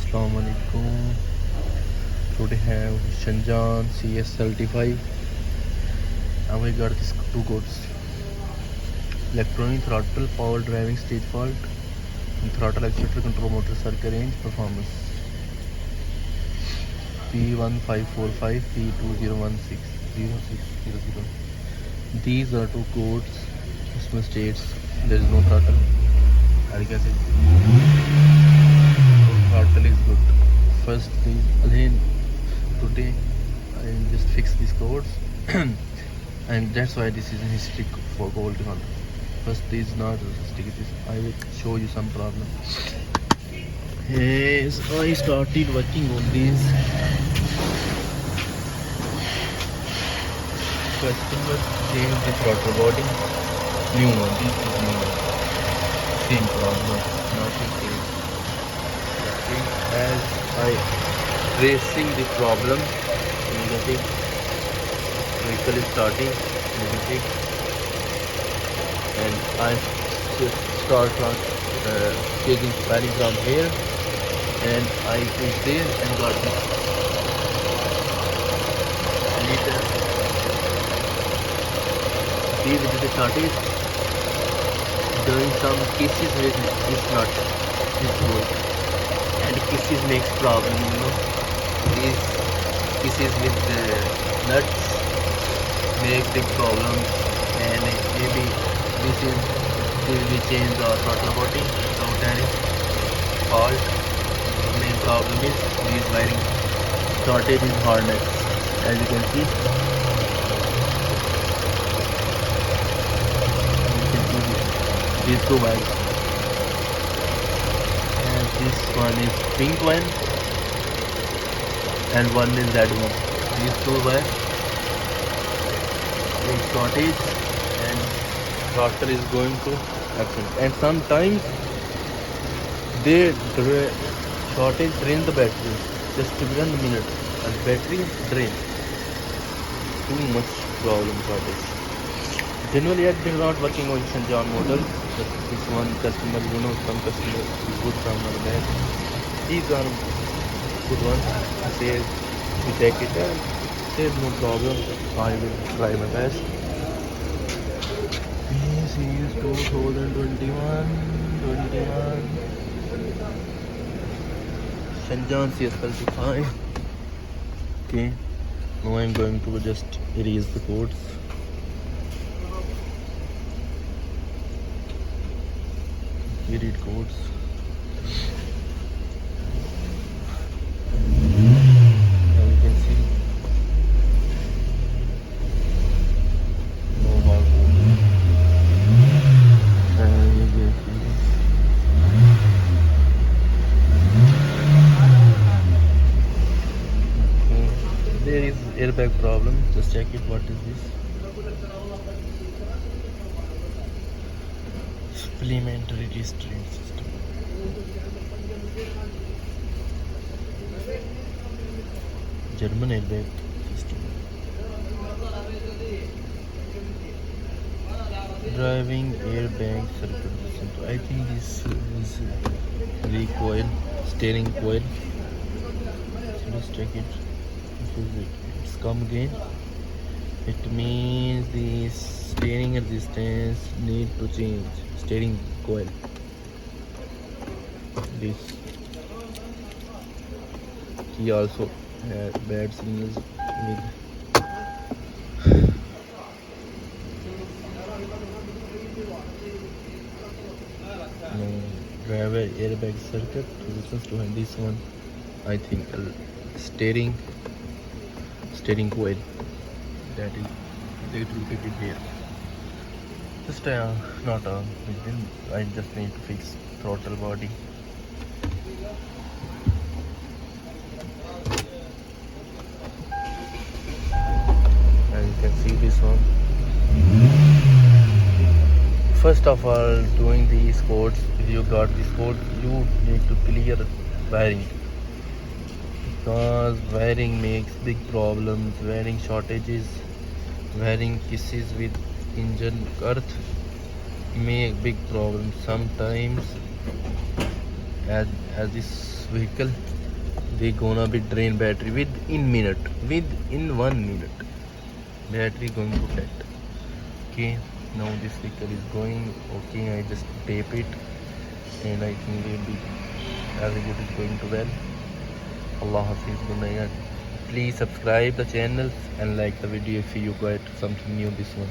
Assalamualaikum. Today have Changan CS35 and we got these two codes: electronic throttle power driving stage fault and throttle actuator control motor circuit range performance P1545 P2106 0600. These are two codes. Customer states there is no throttle. I guess throttle is good. First thing again today I just fix these codes and that's why this is in history for quality control. First this is not stick this. I will show you some problem. Yes, I started working on these. Customer changed the throttle body. New one, this is new one. Same problem, not the same. Okay. As I tracing the problem, negative. Vehicle is starting, negative. And I start changing planning from here, and I reach there and got this meter. These the started doing some kisses with this nut, this bolt, and kisses makes problem. These kisses with the nuts make big problem, and maybe this is we change the throttle body without any fault. Main problem is these wiring shortage in harness, as you can see. These two wires, and this one is pink one and one is red one. These two wires is shortage and throttle is going to absent, and sometimes they shortage drain the battery just 1 minute and battery drain. Too much problem shortage. Generally yet they are not working on Changan model. This one customer, some customer is good, some are bad. These are good ones. They we take it and there's no problem. I will try my best. This is 2021 Changan CS35. Okay, now I'm going to just erase the codes. You read codes. Now you can see no hard code. And you can see there is airbag problem. Just check it. What is this? Supplementary restraint system. German airbag system. Driving airbag circuit. I think this is recoil, steering coil. So let's check it. It's come again. It means the steering resistance need to change. Steering coil. This he also had bad signals with driver airbag circuit resistance to this one. I think steering coil that is they will keep it here. Just not a I just need to fix throttle body. And you can see this one. First of all, doing these codes, if you got this code, you need to clear wiring, because wiring makes big problems. Wiring shortages, wiring kisses with engine earth make big problems sometimes. As this vehicle they gonna be drain battery within 1 minute. Battery going to dead. Okay, now this sticker is going. Okay, I just tape it, and I think maybe everything is going to well. Allah Hafiz, good night. Please subscribe the channel and like the video if you got something new this one.